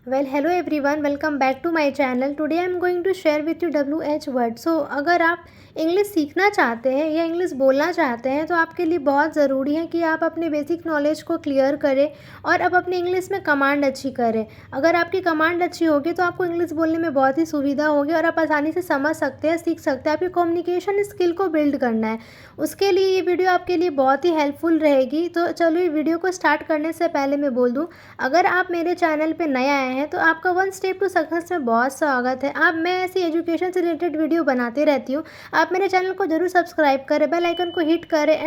Well, hello everyone, welcome back to my channel. Today I am going to share with you WH word. So अगर आप English सीखना चाहते हैं या English बोलना चाहते हैं तो आपके लिए बहुत ज़रूरी है कि आप अपने बेसिक नॉलेज को क्लियर करें और अब अपने इंग्लिश में कमांड अच्छी करें। अगर आपकी कमांड अच्छी होगी तो आपको इंग्लिश बोलने में बहुत ही सुविधा होगी और आप आसानी से समझ सकते हैं, सीख सकते हैं। आपकी कम्युनिकेशन स्किल को बिल्ड करना है, उसके लिए ये वीडियो आपके लिए बहुत ही हेल्पफुल रहेगी। तो चलो, ये वीडियो को स्टार्ट करने से पहले मैं बोल दूँ, अगर आप मेरे चैनल पे नए आए हैं तो आपका वन स्टेप टू सक्सेस में बहुत स्वागत है। मैं ऐसी एजुकेशन से रिलेटेड वीडियो बनाते रहती हूँ। आप मेरे चैनल को जरूर सब्सक्राइब करें, बेल आइकन को हिट करें।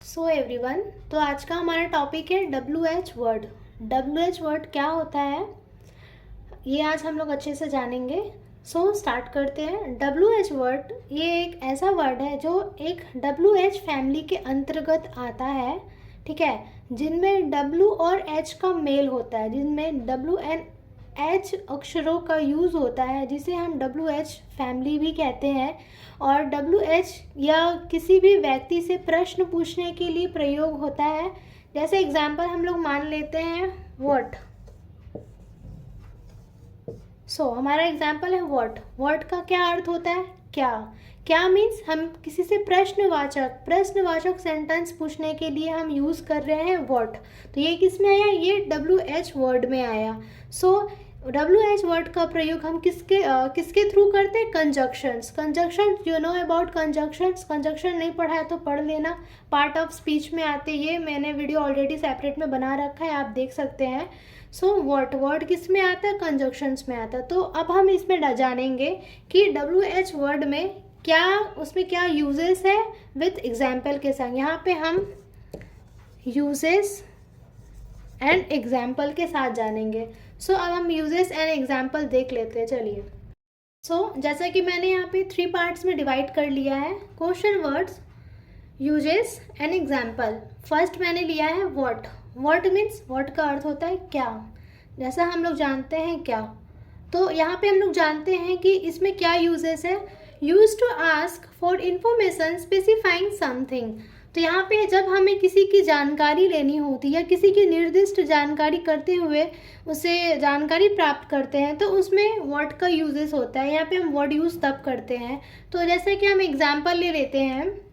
सो एवरीवन, तो आज का हमारा टॉपिक है WH वर्ड। WH वर्ड क्या होता है ये आज हम लोग अच्छे से जानेंगे। सो स्टार्ट करते हैं। WH वर्ड ये एक ऐसा वर्ड है जो एक WH फैमिली के अंतर्गत आता है, ठीक है, जिनमें W और H का मेल होता है, जिनमें W एंड H अक्षरों का यूज़ होता है, जिसे हम WH फैमिली भी कहते हैं। और WH या किसी भी व्यक्ति से प्रश्न पूछने के लिए प्रयोग होता है। जैसे एग्जाम्पल हम लोग मान लेते हैं व्हाट। हमारा एग्जाम्पल है व्हाट। व्हाट का क्या अर्थ होता है? क्या। क्या मीन्स हम किसी से प्रश्नवाचक सेंटेंस पूछने के लिए हम यूज़ कर रहे हैं व्हाट। तो ये किस में आया? ये WH वर्ड में आया। WH वर्ड का प्रयोग हम किसके थ्रू करते हैं? Conjunctions. Conjunction, you know about conjunctions. Conjunction नहीं पढ़ा है तो पढ़ लेना, पार्ट ऑफ स्पीच में आते। ये मैंने वीडियो ऑलरेडी सेपरेट में बना रखा है, आप देख सकते हैं। व्हाट वर्ड किस में आता है? कंजक्शंस में आता है। तो अब हम इसमें जानेंगे कि WH वर्ड में क्या, उसमें क्या यूजेस है विथ एग्जाम्पल के संग। यहाँ पे हम यूजेस एंड एग्जाम्पल के साथ जानेंगे। अब हम यूजेस एंड एग्जाम्पल देख लेते हैं, चलिए। जैसा कि मैंने यहाँ पे 3 पार्ट्स में डिवाइड कर लिया है। Question words, uses and example. First मैंने लिया है व्हाट। व्हाट मीन्स, व्हाट का अर्थ होता है क्या। जैसा हम लोग जानते हैं क्या, तो यहाँ पे हम लोग जानते हैं कि इसमें क्या यूजेस है। Use to ask for information specifying something. तो यहाँ पे जब हमें किसी की जानकारी लेनी होती है या किसी की निर्दिष्ट जानकारी करते हुए उसे जानकारी प्राप्त करते हैं तो उसमें व्हाट का यूजेस होता है। यहाँ पे हम वर्ड यूज़ तब करते हैं। तो जैसे कि हम एग्जाम्पल ले लेते हैं।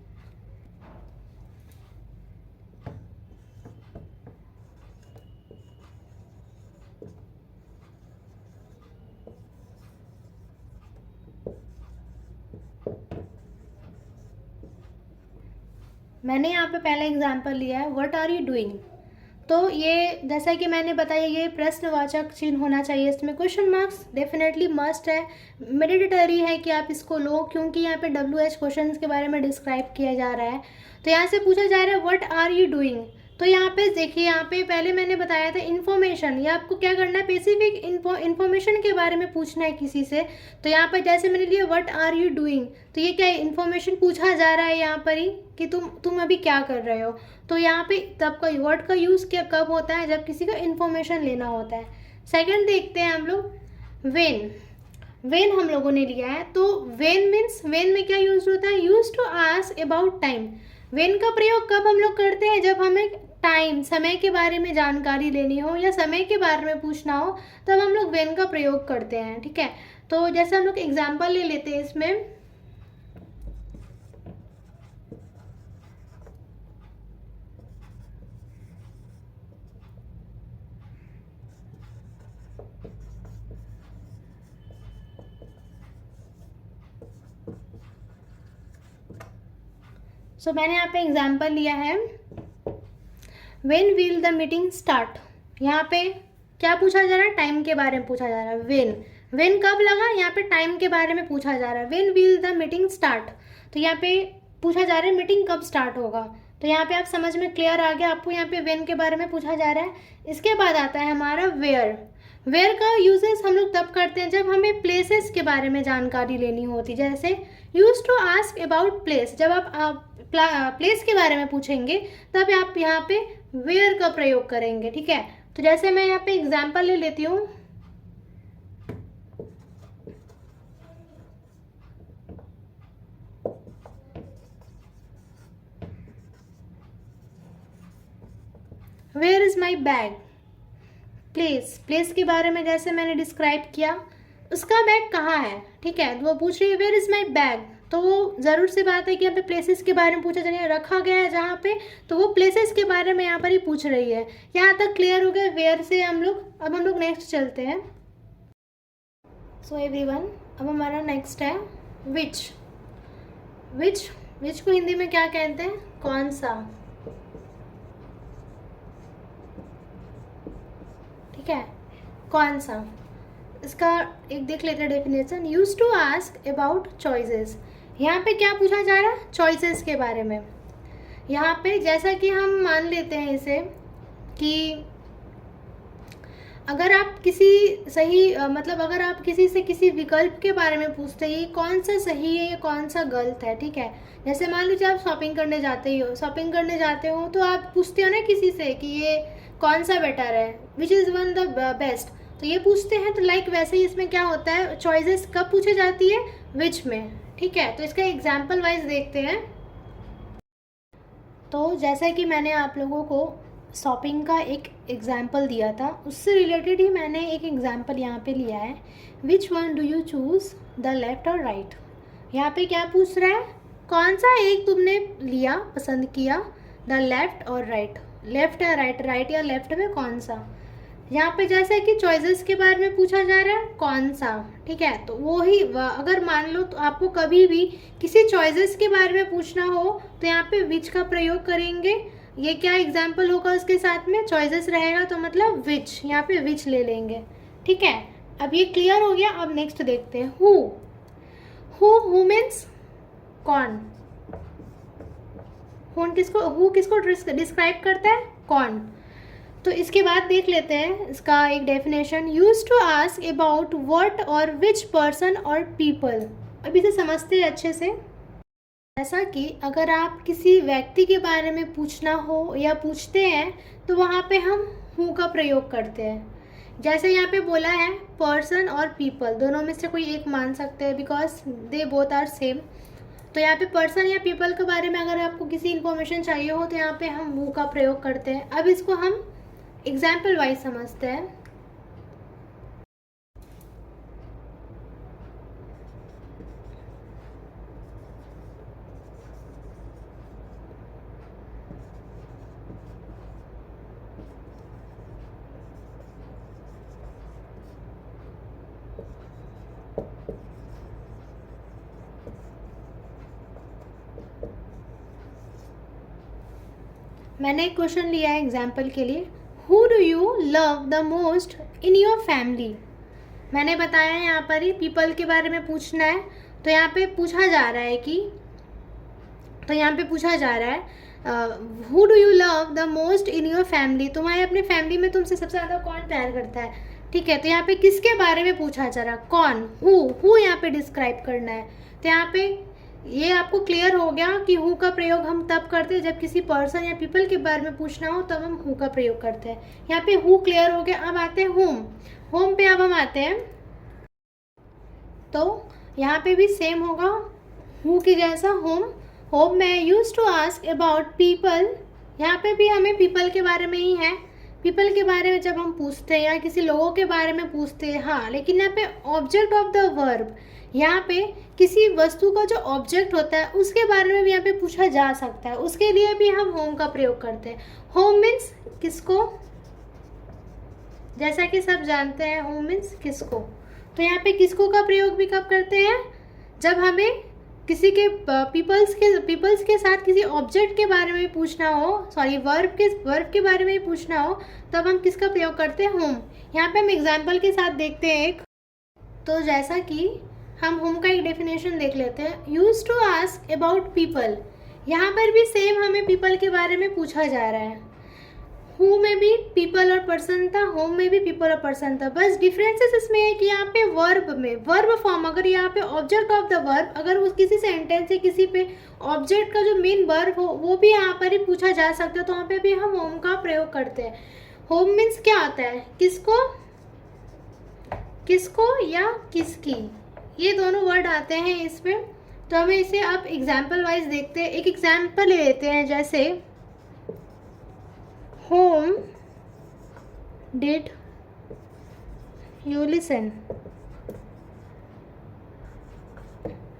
मैंने यहाँ पे पहला एग्जाम्पल लिया है, व्हाट आर यू डूइंग। तो ये जैसा कि मैंने बताया, ये प्रश्नवाचक चिन्ह होना चाहिए, इसमें क्वेश्चन मार्क्स डेफिनेटली मस्ट है, मैंडेटरी है कि आप इसको लो, क्योंकि यहाँ पे WH क्वेश्चन के बारे में डिस्क्राइब किया जा रहा है। तो यहाँ से पूछा जा रहा है व्हाट आर यू डूइंग। तो यहाँ पे देखिए, यहाँ पे पहले मैंने बताया था इन्फॉर्मेशन, ये आपको क्या करना है, स्पेसिफिक इन्फॉर्मेशन के बारे में पूछना है किसी से। तो यहाँ पर जैसे मैंने लिया व्हाट आर यू डूइंग, तो ये क्या इन्फॉर्मेशन पूछा जा रहा है यहाँ पर ही कि तुम अभी क्या कर रहे हो। तो यहाँ पे तब का वर्ड का यूज़ क्या कब होता है? जब किसी का इन्फॉर्मेशन लेना होता है। सेकंड देखते हैं हम लोग, वेन। वेन हम लोगों ने लिया है। तो वेन मीन्स, वेन में क्या यूज होता है? Use to ask about time. When का प्रयोग कब हम लोग करते हैं? जब हमें टाइम, समय के बारे में जानकारी लेनी हो या समय के बारे में पूछना हो, तब हम लोग वेन का प्रयोग करते हैं, ठीक है। तो जैसे हम लोग एग्जाम्पल ले लेते हैं इसमें। मैंने यहाँ पे एग्जाम्पल लिया है, when will the meeting start. यहाँ पे क्या पूछा जा रहा है? टाइम के बारे में पूछा जा रहा है। वेन, वेन कब लगा? यहाँ पे टाइम के बारे में पूछा जा रहा है। When will the meeting start, तो यहाँ पे पूछा जा रहा है मीटिंग कब स्टार्ट होगा। तो यहाँ पे आप समझ में क्लियर आ गया, आपको यहाँ पे वेन के बारे में पूछा जा रहा है। इसके बाद आता है हमारा वेयर। वेयर का यूजेस हम लोग तब करते हैं जब हमें प्लेसेस के बारे में जानकारी लेनी होती, जैसे use to ask about place. जब आप प्लेस के बारे में पूछेंगे तब आप यहाँ पे वेयर का प्रयोग करेंगे, ठीक है। तो जैसे मैं यहाँ पे एग्जाम्पल ले लेती हूँ। Where is my bag. Place, place के बारे में जैसे मैंने डिस्क्राइब किया, उसका बैग कहाँ है, ठीक है, तो वो पूछ रही है वेयर इज़ माई बैग, तो वो ज़रूर सी बात है कि यहाँ पे प्लेसेस के बारे में पूछा जा रहा है, रखा गया है जहाँ पे, तो वो प्लेसेस के बारे में यहाँ पर ही पूछ रही है। यहाँ तक क्लियर हो गया वेयर से हम लोग। अब हम लोग नेक्स्ट चलते हैं। सो एवरीवन, अब हमारा नेक्स्ट है विच। विच, विच को हिंदी में क्या कहते हैं, कौन सा, ठीक है, कौन सा। इसका एक देख लेते हैं definition. Use to ask about choices, यहाँ पे क्या पूछा जा रहा है, चॉइसेस के बारे में। यहाँ पे जैसा कि हम मान लेते हैं इसे कि अगर आप किसी सही मतलब अगर आप किसी से किसी विकल्प के बारे में पूछते हैं, ये कौन सा सही है, ये कौन सा गलत है, ठीक है। जैसे मान लीजिए आप शॉपिंग करने जाते हो तो आप पूछते हो ना किसी से कि ये कौन सा बेटर है, which is one the best, तो ये पूछते हैं। तो लाइक वैसे ही इसमें क्या होता है, चॉइसेस कब पूछी जाती है, विच में, ठीक है। तो इसका एग्जाम्पल वाइज देखते हैं। तो जैसा कि मैंने आप लोगों को शॉपिंग का एक एग्जाम्पल दिया था, उससे रिलेटेड ही मैंने एक एग्जाम्पल यहाँ पे लिया है। Which one do you choose, the left और राइट। यहाँ पे क्या पूछ रहा है, कौन सा एक तुमने लिया, पसंद किया, द लेफ़्ट और राइट, लेफ़्ट या राइट, राइट या लेफ़्ट में कौन सा। यहाँ पे जैसे कि चॉइसेस के बारे में पूछा जा रहा है, कौन सा, ठीक है। तो वो ही अगर मान लो तो आपको कभी भी किसी चॉइसेस के बारे में पूछना हो तो यहाँ पे विच का प्रयोग करेंगे। ये क्या एग्जाम्पल होगा उसके साथ में, चॉइसेस रहेगा तो मतलब विच, यहाँ पे विच ले लेंगे, ठीक है। अब ये क्लियर हो गया। अब नेक्स्ट देखते हैं हु। हु मीन्स कौन, हु किसको डिस्क्राइब करता है, कौन। तो इसके बाद देख लेते हैं इसका एक definition. Use to ask about what और विच पर्सन और पीपल। अब इसे समझते हैं अच्छे से। जैसा कि अगर आप किसी व्यक्ति के बारे में पूछना हो या पूछते हैं तो वहाँ पे हम हु का प्रयोग करते हैं। जैसे यहाँ पे बोला है पर्सन और पीपल, दोनों में से कोई एक मान सकते हैं because they both are same. तो यहाँ पे पर्सन या पीपल के बारे में अगर आपको किसी इन्फॉर्मेशन चाहिए हो तो यहाँ पे हम हु का प्रयोग करते हैं। अब इसको हम एग्जाम्पल वाइज समझते हैं। मैंने एक क्वेश्चन लिया है एग्जाम्पल के लिए। Who do you love the most in your family. मैंने बताया है यहाँ पर ही पीपल के बारे में पूछना है, तो यहाँ पे पूछा जा रहा है कि, तो यहाँ पे पूछा जा रहा है who do you love the most in your family. तुम्हारे अपने फैमिली में तुमसे सबसे ज़्यादा कौन प्यार करता है, ठीक है। तो यहाँ पे किसके बारे में पूछा जा रहा है, कौन, हु यहाँ पे डिस्क्राइब करना है। तो यहाँ पे ये आपको क्लियर हो गया कि हु का प्रयोग हम तब करते हैं जब किसी पर्सन या पीपल के बारे में पूछना हो, तब हम हु का प्रयोग करते हैं। यहाँ पे हु क्लियर हो गया। अब आते हैं होम। होम पे अब हम आते हैं, तो यहाँ पे भी सेम होगा हु की जैसा होम। होम में use to ask about people, यहाँ पे भी हमें पीपल के बारे में ही है। पीपल के बारे में जब हम पूछते हैं या किसी लोगों के बारे में पूछते हैं, हाँ, लेकिन यहाँ पे ऑब्जेक्ट ऑफ द वर्ब, यहाँ पे किसी वस्तु का जो ऑब्जेक्ट होता है उसके बारे में भी यहाँ पे पूछा जा सकता है, उसके लिए भी हम होम का प्रयोग करते हैं। होम मीन्स किसको, जैसा कि सब जानते हैं होम मीन्स किसको। तो यहाँ पे किसको का प्रयोग भी कब करते हैं, जब हमें किसी के पीपल्स के साथ किसी ऑब्जेक्ट के बारे में पूछना हो, सॉरी वर्ब के बारे में पूछना हो, तब हम किसका प्रयोग करते हैं, होम। यहाँ पे हम एग्जाम्पल के साथ देखते हैं एक। तो जैसा कि हम होम का एक डेफिनेशन देख लेते हैं। Use to ask about people, यहाँ पर भी सेम हमें पीपल के बारे में पूछा जा रहा है। हु में भी पीपल और पर्सन था, होम में भी पीपल और पर्सन था। बस डिफरेंसेस इसमें है कि यहाँ पे वर्ब में वर्ब फॉर्म, अगर यहाँ पे ऑब्जेक्ट ऑफ द वर्ब, अगर उस किसी सेंटेंस से किसी पे ऑब्जेक्ट का जो मेन वर्ब हो वो भी यहाँ पर ही पूछा जा सकता है, तो वहाँ पे भी हम होम का प्रयोग करते हैं। होम मीन्स क्या आता है, किसको, किसको या किसकी, ये दोनों वर्ड आते हैं इसमें। तो हमें इसे अब एग्जाम्पल वाइज देखते हैं। एक एग्जाम्पल ले लेते हैं, जैसे home did you listen?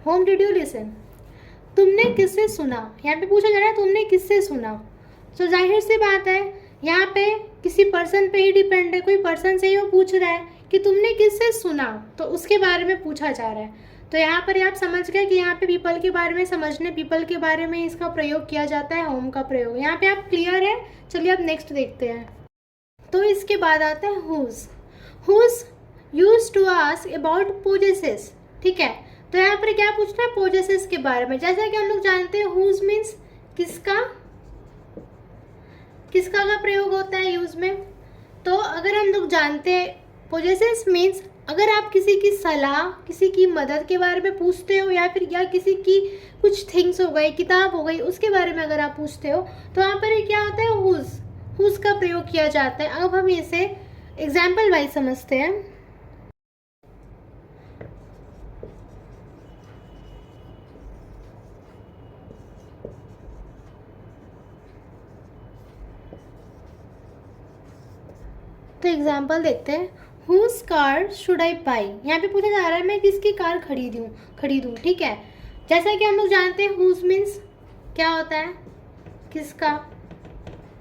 Whom did you listen? तुमने किससे सुना? यहाँ पे पूछा जा रहा है तुमने किससे सुना। तो जाहिर सी बात है यहाँ पे किसी पर्सन पे ही डिपेंड है, कोई पर्सन से ही वो पूछ रहा है कि तुमने किससे सुना, तो उसके बारे में पूछा जा रहा है। तो यहाँ पर आप समझ गए कि यहाँ पे पीपल के बारे में समझने, पीपल के बारे में इसका प्रयोग किया जाता है, होम का प्रयोग। यहाँ पे आप क्लियर है। चलिए अब नेक्स्ट देखते हैं। तो इसके बाद आता है whose use to ask about possesses. ठीक है, तो यहाँ पर क्या पूछना है? पोजेसेस के बारे में। जैसा कि हम लोग जानते हैं हुज मीन्स किसका, किसका का प्रयोग होता है यूज में। तो अगर हम लोग जानते हैं पोजेसेस मीन्स अगर आप किसी की सलाह, किसी की मदद के बारे में पूछते हो, या फिर किसी की कुछ थिंग्स हो गई, किताब हो गई, उसके बारे में अगर आप पूछते हो, तो वहाँ पर क्या होता है? हुज का प्रयोग किया जाता है। अब हम इसे एग्जाम्पल वाइज समझते हैं। तो एग्जाम्पल देखते हैं। Whose car should I buy. यहाँ पे पूछा जा रहा है मैं किसकी कार खरीदूँ। ठीक है, जैसा कि हम लोग जानते हैं हुज मीन्स क्या होता है? किसका।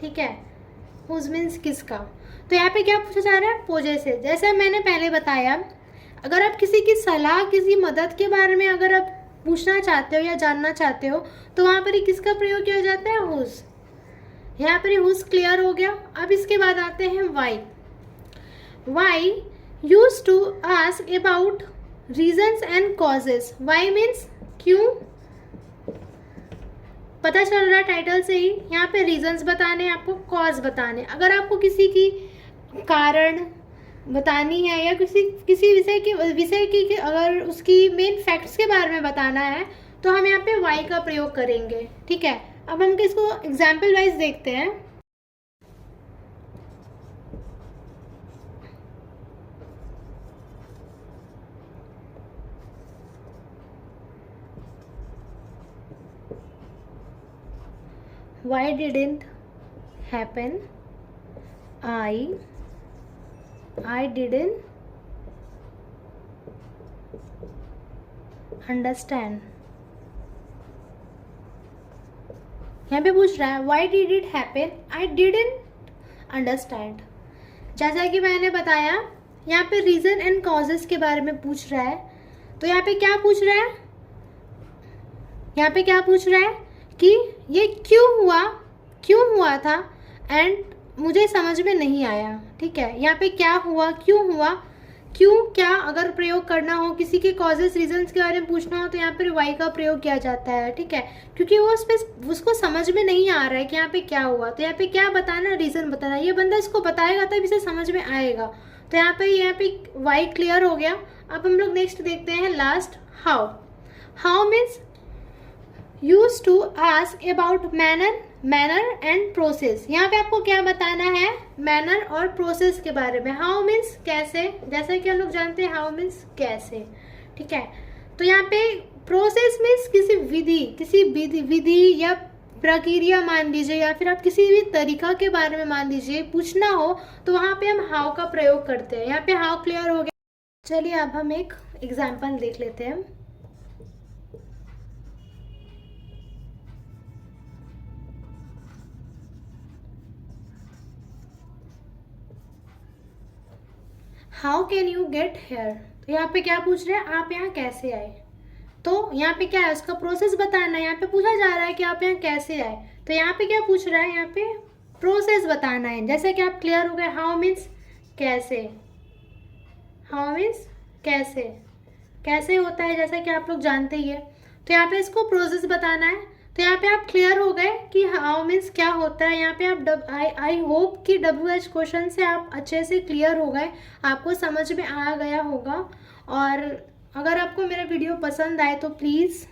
ठीक है, हुज मीन्स किसका। तो यहाँ पे क्या पूछा जा रहा है? पोजेसेस। जैसा मैंने पहले बताया, अगर आप किसी की सलाह, किसी मदद के बारे में अगर आप पूछना चाहते हो या जानना चाहते हो, तो वहाँ पर ही किसका प्रयोग किया जाता है? हुज। यहाँ पर हुज क्लियर हो गया। अब इसके बाद आते हैं Why used to ask about reasons and causes. Why means क्यों। पता चल रहा है टाइटल से ही, यहाँ पे रीजंस बताने, आपको कॉज बताने। अगर आपको किसी की कारण बतानी है या किसी विषय की अगर उसकी मेन फैक्ट्स के बारे में बताना है, तो हम यहाँ पे वाई का प्रयोग करेंगे। ठीक है, अब हम इसको एग्जाम्पल वाइज देखते हैं। Why didn't happen? I didn't understand. यहाँ पे पूछ रहा है Why did it happen? I didn't understand. जैसा कि मैंने बताया यहाँ पे रीजन एंड कॉजेस के बारे में पूछ रहा है। तो यहाँ पे क्या पूछ रहा है? यहाँ पे क्या पूछ रहा है कि ये क्यों हुआ था एंड मुझे समझ में नहीं आया। ठीक है, यहाँ पे क्या हुआ, क्यों क्या अगर प्रयोग करना हो, किसी के कॉजेस रीजंस के बारे में पूछना हो, तो यहाँ पे वाई का प्रयोग किया जाता है। ठीक है, क्योंकि वो उसको समझ में नहीं आ रहा है कि यहाँ पे क्या हुआ, तो यहाँ पे क्या बताना? रीजन बताना। ये बंदा इसको बताएगा तब इसे समझ में आएगा। तो यहाँ पे वाई क्लियर हो गया। अब हम लोग नेक्स्ट देखते हैं last, how means use to ask about manner and process. यहाँ पे आपको क्या बताना है? मैनर और प्रोसेस के बारे में। हाउ मीन्स कैसे, जैसे कि हम लोग जानते हैं हाउ मीन्स कैसे। ठीक है, तो यहाँ पे प्रोसेस मीन्स किसी विधि या प्रक्रिया मान लीजिए, या फिर आप किसी भी तरीका के बारे में मान लीजिए पूछना हो, तो वहाँ पे हम हाउ का प्रयोग करते हैं। यहाँ पे हाउ क्लियर हो गया। चलिए अब हम एक एग्जाम्पल देख लेते हैं। How can you get here. तो यहाँ पे क्या पूछ रहे हैं? आप यहाँ कैसे आए। तो यहाँ पे क्या है? उसका प्रोसेस बताना है। यहाँ पे पूछा जा रहा है कि आप यहाँ कैसे आए, तो यहाँ पे क्या पूछ रहा है? यहाँ पे प्रोसेस बताना है। जैसे कि आप क्लियर हो गए, हाउ मीन्स कैसे, हाउ मीन्स कैसे होता है, जैसा कि आप लोग जानते ही है। तो यहाँ पे इसको प्रोसेस बताना है। तो यहाँ पे आप क्लियर हो गए कि हाउ मीन्स क्या होता है। यहाँ पे आप आई होप कि WH क्वेश्चन से आप अच्छे से क्लियर हो गए, आपको समझ में आ गया होगा। और अगर आपको मेरा वीडियो पसंद आए तो प्लीज़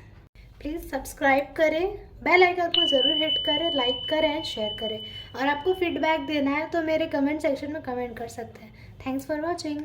सब्सक्राइब करें, बेल आइकन को ज़रूर हिट करें, लाइक करें एंड शेयर करें। और आपको फीडबैक देना है तो मेरे कमेंट सेक्शन में कमेंट कर सकते हैं। Thanks for watching.